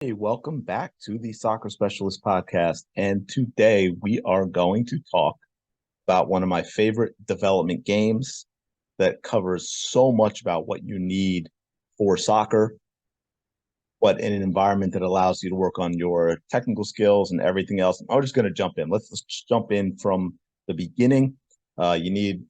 Hey, welcome back to the Soccer Specialist Podcast. And today we are going to talk about one of my favorite development games that covers so much about what you need for soccer, but in an environment that allows you to work on your technical skills and everything else. I'm just going to jump in. Let's just jump in from the beginning. You need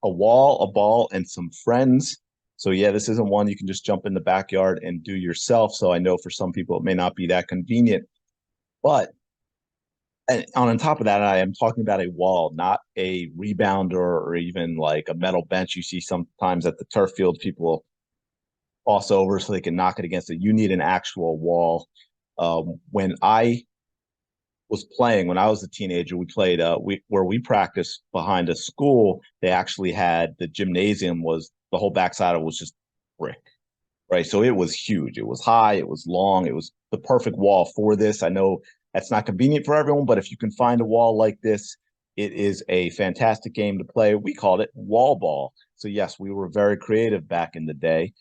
a wall, a ball, and some friends. So yeah, this isn't one you can just jump in the backyard and do yourself. So I know for some people it may not be that convenient, but and on top of that, I am talking about a wall, not a rebounder or even like a metal bench you see sometimes at the turf field. People toss over so they can knock it against it. You need an actual wall. When I was playing, when I was a teenager, we played where we practiced behind a school. They actually had the gymnasium was the whole backside of it was just brick, right? So it was huge. It was high. It was long. It was the perfect wall for this. I know that's not convenient for everyone, but if you can find a wall like this, it is a fantastic game to play. We called it wall ball. So yes, we were very creative back in the day.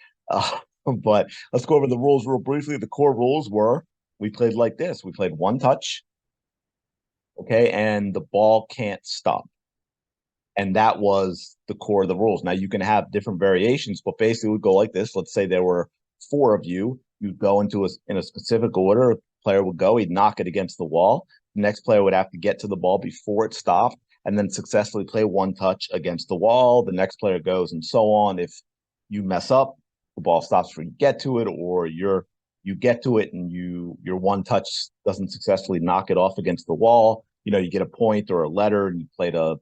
But let's go over the rules real briefly. The core rules were we played like this. We played one touch, okay, and the ball can't stop. And that was the core of the rules. Now you can have different variations, but basically it would go like this. Let's say there were four of you. You'd go into in a specific order. A player would go, he'd knock it against the wall. The next player would have to get to the ball before it stopped and then successfully play one touch against the wall. The next player goes and so on. If you mess up, the ball stops before you get to it, or you get to it and your one touch doesn't successfully knock it off against the wall. You get a point or a letter and you played a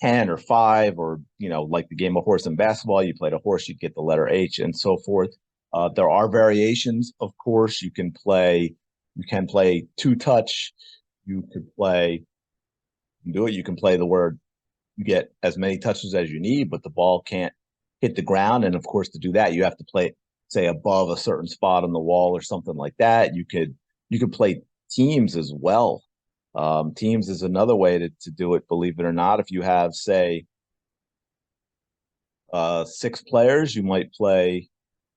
10 or 5, or like the game of horse and basketball, you played a horse, you get the letter H and so forth. There are variations, of course. You can play two touch. You could play do it. You can play the word, you get as many touches as you need, but the ball can't hit the ground. And of course, to do that, you have to play, say, above a certain spot on the wall or something like that. You could play teams as well. Teams is another way to do it, believe it or not. If you have, say, six players, you might play,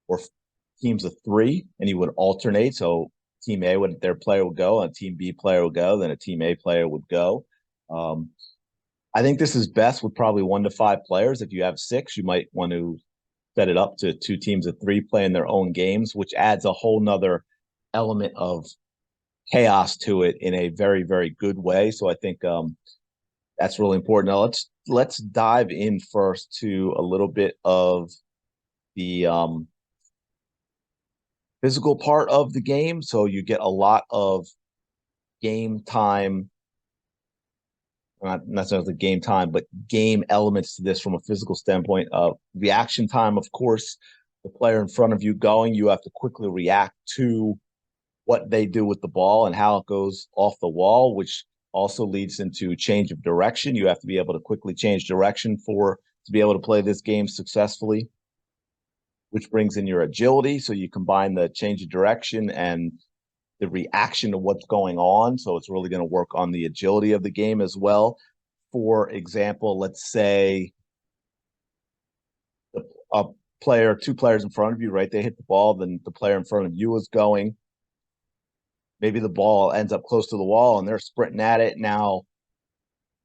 or teams of three, and you would alternate. So team A would their player would go, and a team B player would go, then a team A player would go. Um, I think this is best with probably 1 to 5 players. If you have six, you might want to set it up to two teams of three playing their own games, which adds a whole nother element of chaos to it in a very, very good way. So I think that's really important. Now let's dive in first to a little bit of the physical part of the game. So you get a lot of game time, not necessarily game time, but game elements to this from a physical standpoint. Reaction time, of course, the player in front of you going, you have to quickly react to what they do with the ball and how it goes off the wall, which also leads into change of direction. You have to be able to quickly change direction to be able to play this game successfully, which brings in your agility. So you combine the change of direction and the reaction to what's going on. So it's really going to work on the agility of the game as well. For example, let's say a two players in front of you, right? They hit the ball, then the player in front of you is going. Maybe the ball ends up close to the wall and they're sprinting at it. Now,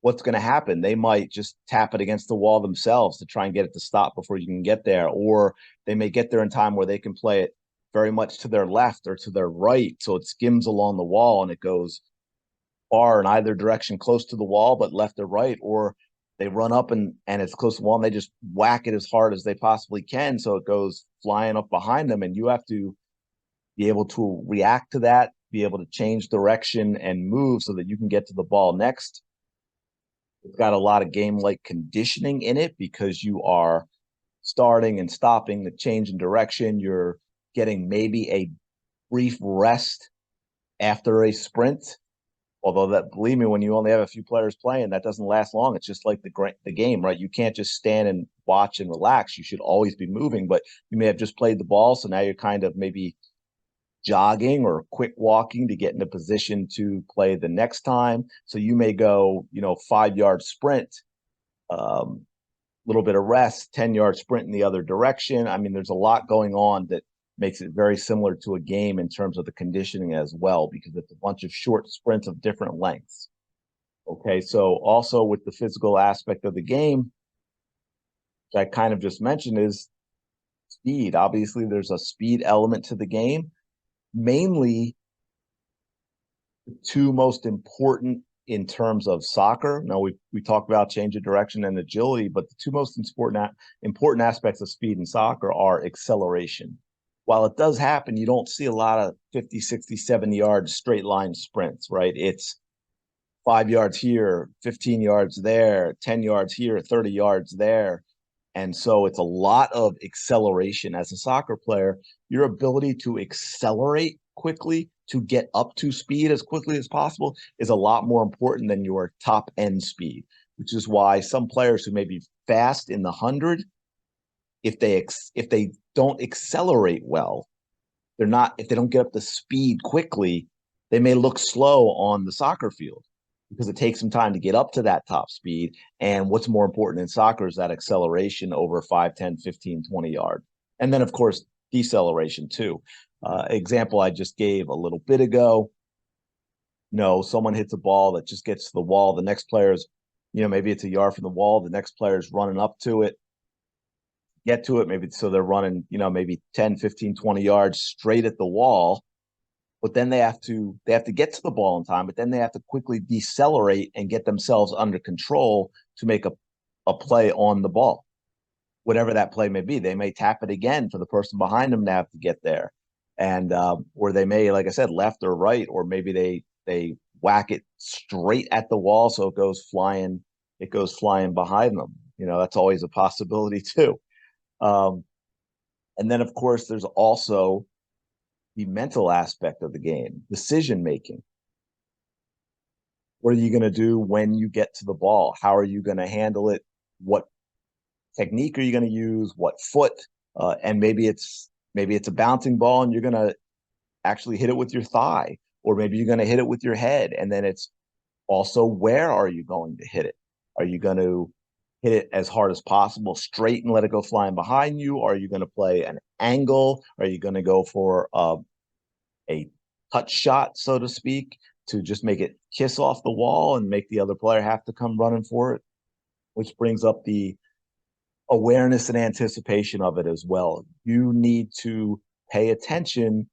what's going to happen? They might just tap it against the wall themselves to try and get it to stop before you can get there. Or they may get there in time where they can play it very much to their left or to their right. So it skims along the wall and it goes far in either direction, close to the wall, but left or right. Or they run up and it's close to the wall and they just whack it as hard as they possibly can. So it goes flying up behind them. And you have to be able to react to that, be able to change direction and move so that you can get to the ball next. It's got a lot of game like conditioning in it because you are starting and stopping the change in direction. You're getting maybe a brief rest after a sprint. Although that, believe me, when you only have a few players playing, that doesn't last long. It's just like the game, right? You can't just stand and watch and relax. You should always be moving, but you may have just played the ball, so now you're kind of maybe jogging or quick walking to get in a position to play the next time. So you may go, 5 yard sprint, little bit of rest, 10 yard sprint in the other direction. I mean, there's a lot going on that makes it very similar to a game in terms of the conditioning as well, because it's a bunch of short sprints of different lengths. Okay, so also with the physical aspect of the game, which I kind of just mentioned, is speed. Obviously, there's a speed element to the game. Mainly, the two most important in terms of soccer. Now we talk about change of direction and agility, but the two most important aspects of speed in soccer are acceleration. While it does happen, you don't see a lot of 50, 60, 70-yard straight line sprints, right? It's 5 yards here, 15 yards there, 10 yards here, 30 yards there. And so it's a lot of acceleration as a soccer player. Your ability to accelerate quickly, to get up to speed as quickly as possible, is a lot more important than your top end speed, which is why some players who may be fast in the 100, if they don't accelerate well, if they don't get up to speed quickly, they may look slow on the soccer field because it takes some time to get up to that top speed. And what's more important in soccer is that acceleration over 5, 10, 15, 20 yards. And then, of course, deceleration too. Example I just gave a little bit ago. Someone hits a ball that just gets to the wall. The next player's, maybe it's a yard from the wall. The next player's running up to it, get to it. Maybe so they're running, maybe 10, 15, 20 yards straight at the wall. But then they have to get to the ball in time, but then they have to quickly decelerate and get themselves under control to make a play on the ball, whatever that play may be. They may tap it again for the person behind them to have to get there. And or they may, like I said, left or right, or maybe they whack it straight at the wall so it goes flying behind them. That's always a possibility too. And then of course there's also the mental aspect of the game, decision making. What are you going to do when you get to the ball? How are you going to handle it? What technique are you going to use? What foot? And maybe it's a bouncing ball and you're going to actually hit it with your thigh, or maybe you're going to hit it with your head. And then it's also, where are you going to hit it? Are you going to hit it as hard as possible, straight and let it go flying behind you? Are you going to play an angle? Are you going to go for a touch shot, so to speak, to just make it kiss off the wall and make the other player have to come running for it? Which brings up the awareness and anticipation of it as well. You need to pay attention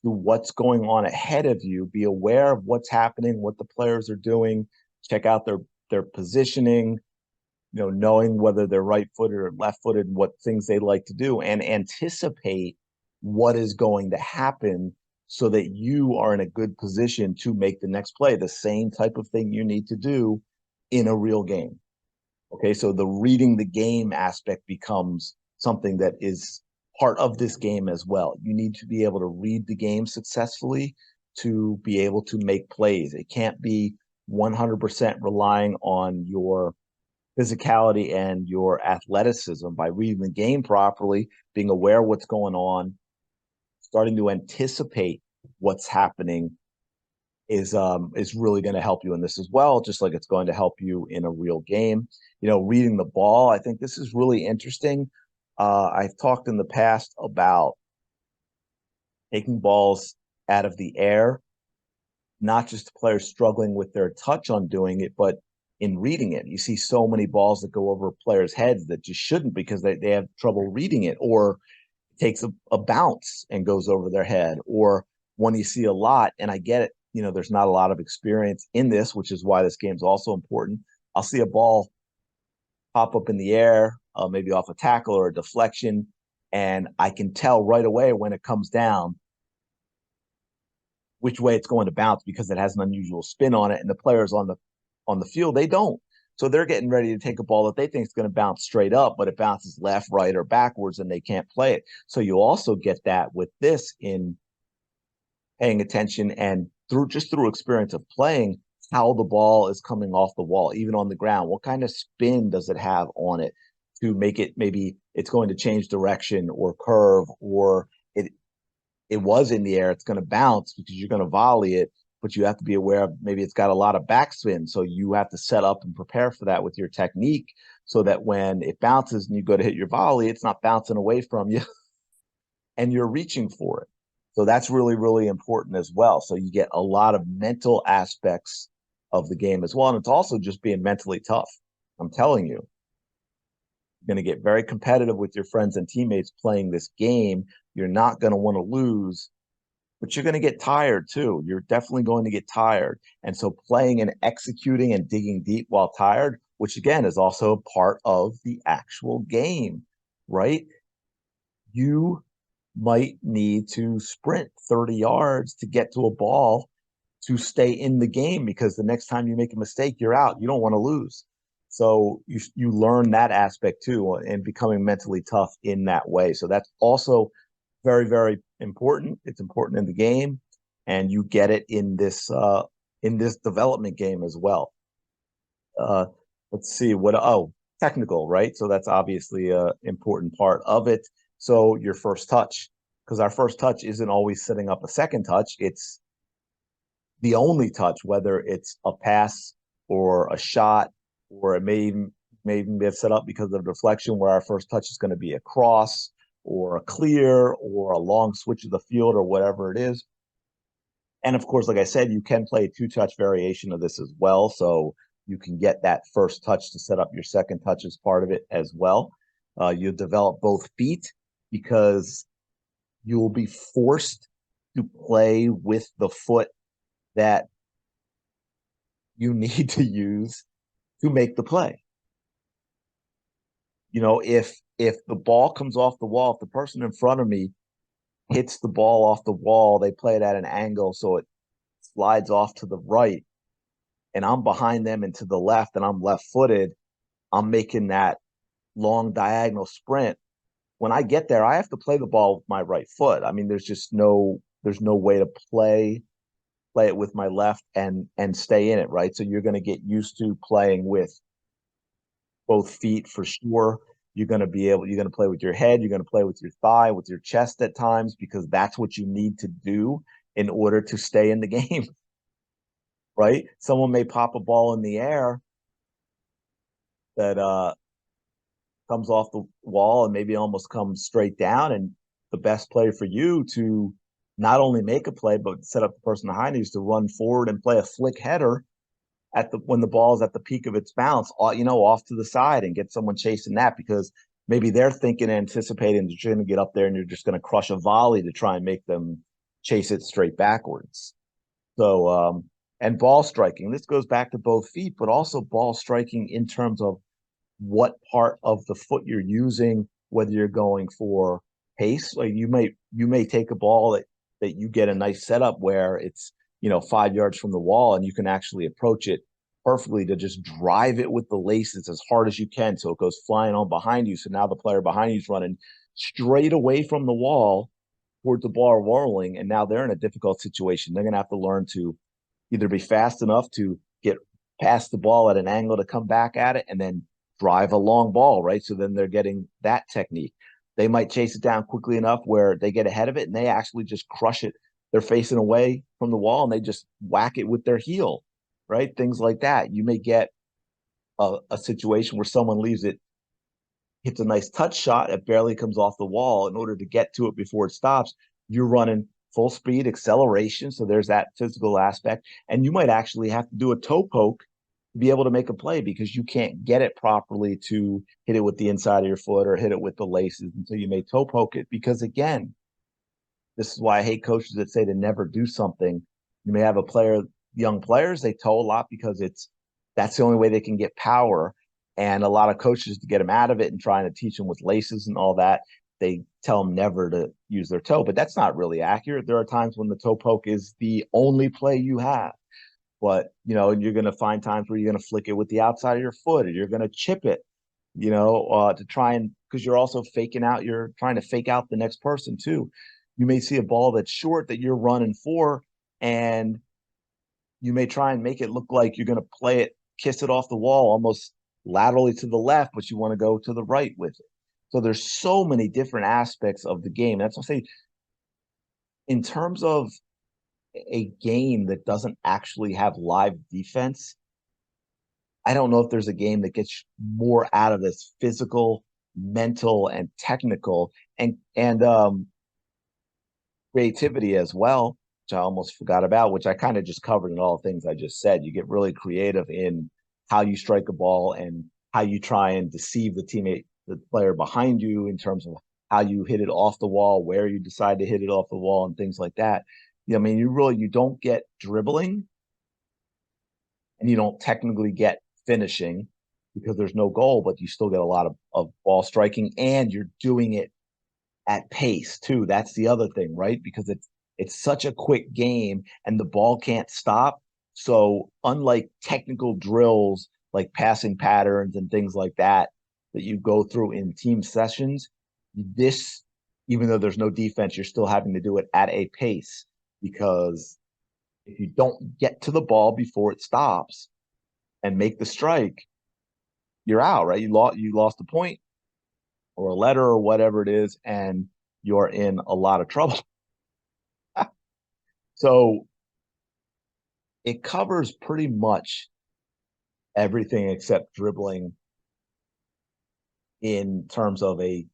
to what's going on ahead of you, be aware of what's happening, what the players are doing, check out their positioning, knowing whether they're right-footed or left-footed, what things they like to do, and anticipate what is going to happen so that you are in a good position to make the next play, the same type of thing you need to do in a real game. Okay, so the reading the game aspect becomes something that is part of this game as well. You need to be able to read the game successfully to be able to make plays. It can't be 100% relying on your physicality and your athleticism. By reading the game properly, being aware of what's going on, starting to anticipate what's happening is really going to help you in this as well, just like it's going to help you in a real game. Reading the ball, I think this is really interesting. I've talked in the past about taking balls out of the air, not just players struggling with their touch on doing it, but in reading it. You see so many balls that go over players' heads that just shouldn't, because they have trouble reading it, or it takes a bounce and goes over their head. Or when you see a lot, and I get it, there's not a lot of experience in this, which is why this game's also important. I'll see a ball pop up in the air, maybe off a tackle or a deflection, and I can tell right away when it comes down which way it's going to bounce, because it has an unusual spin on it, and the players on the field, they don't. So they're getting ready to take a ball that they think is going to bounce straight up, but it bounces left, right, or backwards, and they can't play it. So you also get that with this, in paying attention and through experience of playing, how the ball is coming off the wall, even on the ground. What kind of spin does it have on it to make it, maybe it's going to change direction or curve, or it was in the air, it's going to bounce because you're going to volley it, but you have to be aware of, maybe it's got a lot of backspin. So you have to set up and prepare for that with your technique, so that when it bounces and you go to hit your volley, it's not bouncing away from you and you're reaching for it. So that's really, really important as well. So you get a lot of mental aspects of the game as well. And it's also just being mentally tough. I'm telling you, you're going to get very competitive with your friends and teammates playing this game. You're not going to want to lose, but you're going to get tired too. You're definitely going to get tired. And so playing and executing and digging deep while tired, which again is also part of the actual game, right? You might need to sprint 30 yards to get to a ball to stay in the game because the next time you make a mistake, you're out. You don't want to lose. So you learn that aspect too and becoming mentally tough in that way. So that's also very, very important. It's important in the game, and you get it in this development game as well. Uh, let's see what technical, right? So that's obviously a important part of it. So your first touch, because our first touch isn't always setting up a second touch. It's the only touch, whether it's a pass or a shot, or it may even be set up because of deflection, where our first touch is going to be a cross or a clear or a long switch of the field or whatever it is. And of course, like I said, you can play a two-touch variation of this as well. So you can get that first touch to set up your second touch as part of it as well. You develop both feet because you will be forced to play with the foot that you need to use to make the play. You know, if the ball comes off the wall, if the person in front of me hits the ball off the wall, they play it at an angle so it slides off to the right, and I'm behind them and to the left, and I'm left-footed, I'm making that long diagonal sprint. When I get there, I have to play the ball with my right foot. I mean, there's no way to play it with my left and stay in it, right? So you're going to get used to playing with both feet for sure. You're going to play with your head, you're going to play with your thigh, with your chest at times, because that's what you need to do in order to stay in the game, right? Someone may pop a ball in the air that comes off the wall and maybe almost comes straight down. And the best play for you to not only make a play, but set up the person behind you is to run forward and play a flick header at the when the ball is at the peak of its bounce, off to the side and get someone chasing that because maybe they're thinking, anticipating that you're going to get up there and you're just going to crush a volley to try and make them chase it straight backwards. So, and ball striking, this goes back to both feet, but also ball striking in terms of what part of the foot you're using, whether you're going for pace, like you may take a ball that you get a nice setup where it's 5 yards from the wall and you can actually approach it perfectly to just drive it with the laces as hard as you can so it goes flying on behind you. So now the player behind you is running straight away from the wall towards the ball rolling, and now they're in a difficult situation. They're going to have to learn to either be fast enough to get past the ball at an angle to come back at it and then drive a long ball, right? So then they're getting that technique. They might chase it down quickly enough where they get ahead of it and they actually just crush it. They're facing away from the wall and they just whack it with their heel, right? Things like that. You may get a situation where someone leaves it, hits a nice touch shot, it barely comes off the wall. In order to get to it before it stops, you're running full speed acceleration. So there's that physical aspect. And you might actually have to do a toe poke to be able to make a play because you can't get it properly to hit it with the inside of your foot or hit it with the laces until you may toe poke it. Because again, this is why I hate coaches that say to never do something. You may have young players, they toe a lot because that's the only way they can get power. And a lot of coaches, to get them out of it and trying to teach them with laces and all that, they tell them never to use their toe. But that's not really accurate. There are times when the toe poke is the only play you have. But, you're going to find times where you're going to flick it with the outside of your foot or you're going to chip it, to try and because you're also you're trying to fake out the next person too. You may see a ball that's short that you're running for, and you may try and make it look like you're going to play it, kiss it off the wall almost laterally to the left, but you want to go to the right with it. So there's so many different aspects of the game. That's what I say in terms of a game that doesn't actually have live defense. I don't know if there's a game that gets more out of this physical, mental, and technical. And creativity as well, which I almost forgot about, which I kind of just covered in all the things I just said. You get really creative in how you strike a ball and how you try and deceive the teammate, the player behind you in terms of how you hit it off the wall, where you decide to hit it off the wall, and things like that. I mean, you don't get dribbling and you don't technically get finishing because there's no goal, but you still get a lot of ball striking and you're doing it at pace too. That's the other thing, right? Because it's such a quick game and the ball can't stop. So unlike technical drills like passing patterns and things like that that you go through in team sessions, this even though there's no defense, you're still having to do it at a pace because if you don't get to the ball before it stops and make the strike, you're out, right? You lost a point or a letter or whatever it is, and you're in a lot of trouble. So it covers pretty much everything except dribbling in terms of a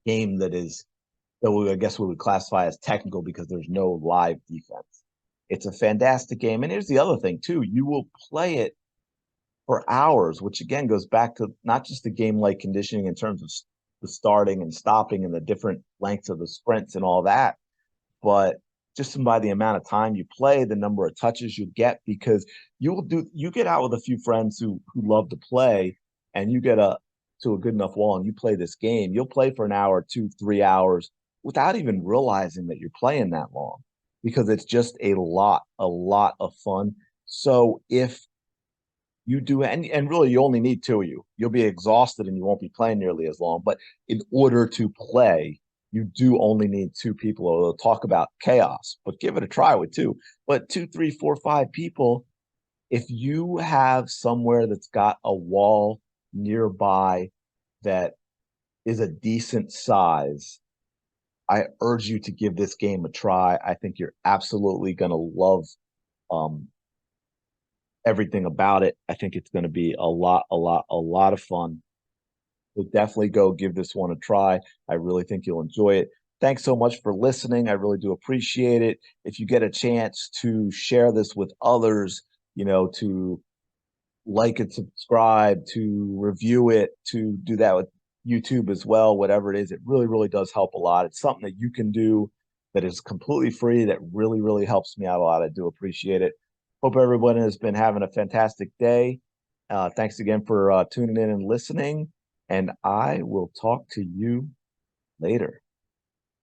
game I guess we would classify as technical because there's no live defense. It's a fantastic game. And here's the other thing too. You will play it for hours, which again goes back to not just the game like conditioning in terms of the starting and stopping and the different lengths of the sprints and all that, but just by the amount of time you play, the number of touches you get, because you get out with a few friends who love to play, and you get to a good enough wall and you play this game, you'll play for an hour, 2, 3 hours without even realizing that you're playing that long because it's just a lot of fun. So if you do and really you only need two of you, you'll be exhausted and you won't be playing nearly as long. But in order to play, you do only need two people. Or talk about chaos, but give it a try with two. But two, three, four, five people, if you have somewhere that's got a wall nearby that is a decent size, I urge you to give this game a try. I think you're absolutely going to love um, everything about it. I think it's going to be a lot of fun. So definitely go give this one a try. I really think you'll enjoy it. Thanks so much for listening. I really do appreciate it. If you get a chance to share this with others, to like and subscribe, to review it, to do that with YouTube as well, whatever it is, it really, really does help a lot. It's something that you can do that is completely free that really, really helps me out a lot. I do appreciate it. Hope everyone has been having a fantastic day. Thanks again for tuning in and listening, and I will talk to you later.